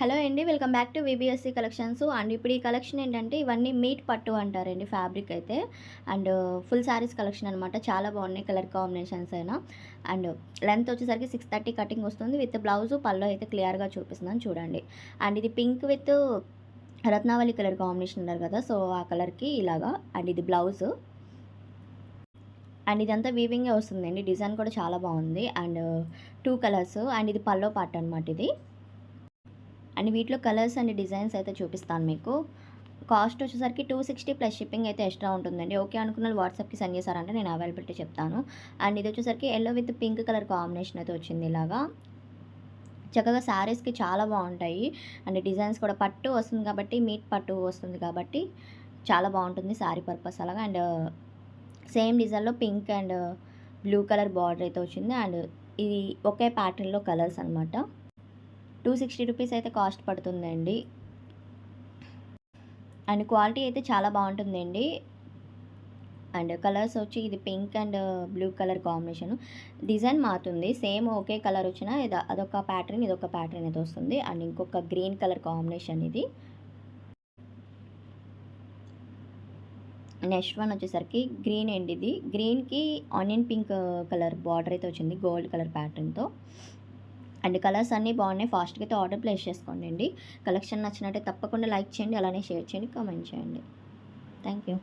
Hello అండి. Welcome back to VBSC collections. And ఇప్పుడు ఈ కలెక్షన్ ఏంటంటే ఇవన్నీ మీట్ పట్టు అంటారండి ఫ్యాబ్రిక్ అయితే. అండ్ ఫుల్ శారీస్ కలెక్షన్ అనమాట. చాలా బాగున్నాయి కలర్ కాంబినేషన్స్ అయినా. అండ్ లెంత్ వచ్చేసరికి 630 కటింగ్ వస్తుంది. విత్ బ్లౌజు పళ్ళు అయితే క్లియర్గా చూపిస్తున్నాను చూడండి. అండ్ ఇది పింక్ విత్ రత్నావళి కలర్ కాంబినేషన్ ఉన్నారు కదా, సో ఆ కలర్కి ఇలాగా. అండ్ ఇది బ్లౌజు. అండ్ ఇదంతా వీవింగే వస్తుందండి. డిజైన్ కూడా చాలా బాగుంది. And 2 colours. అండ్ ఇది పల్లో పార్ట్ అనమాట ఇది. అండ్ వీటిలో కలర్స్ అండ్ డిజైన్స్ అయితే చూపిస్తాను మీకు. కాస్ట్ వచ్చేసరికి 260 ప్లస్ షిప్పింగ్ అయితే ఎక్స్ట్రా ఉంటుందండి. ఓకే అనుకున్న వాట్సాప్కి సెండ్ చేశారంటే నేను అవైలబిలిటీ చెప్తాను. అండ్ ఇది వచ్చేసరికి yellow with pink colour combination అయితే వచ్చింది ఇలాగా. చక్కగా శారీస్కి చాలా బాగుంటాయి. అండ్ డిజైన్స్ కూడా పట్టు వస్తుంది కాబట్టి, మీట్ పట్టు వస్తుంది కాబట్టి చాలా బాగుంటుంది శారీ పర్పస్ అలాగా. అండ్ సేమ్ డిజైన్లో pink and blue colour border అయితే వచ్చింది. అండ్ ఇది ఒకే ప్యాటర్న్లో కలర్స్ అనమాట. 260 రూపీస్ అయితే కాస్ట్ పడుతుందండి. అండ్ క్వాలిటీ అయితే చాలా బాగుంటుందండి. అండ్ కలర్స్ వచ్చి ఇది pink and blue colour combination. Design మారుతుంది, సేమ్ ఒకే కలర్ వచ్చినా ఇది అదొక ప్యాటర్న్ ఇదొక ప్యాటర్న్ అయితే వస్తుంది. అండ్ ఇంకొక గ్రీన్ కలర్ కాంబినేషన్ ఇది. నెక్స్ట్ వన్ వచ్చేసరికి గ్రీన్ అండి. ఇది గ్రీన్కి ఆనియన్ పింక్ కలర్ బార్డర్ అయితే వచ్చింది గోల్డ్ కలర్ ప్యాటర్న్తో. అండ్ కలర్స్ అన్నీ బాగున్నాయి. ఫాస్ట్గా అయితే ఆర్డర్ ప్లేస్ చేసుకోండి అండి. కలెక్షన్ నచ్చినట్టే తప్పకుండా లైక్ చేయండి, అలానే షేర్ చేయండి, కామెంట్ చేయండి. Thank you.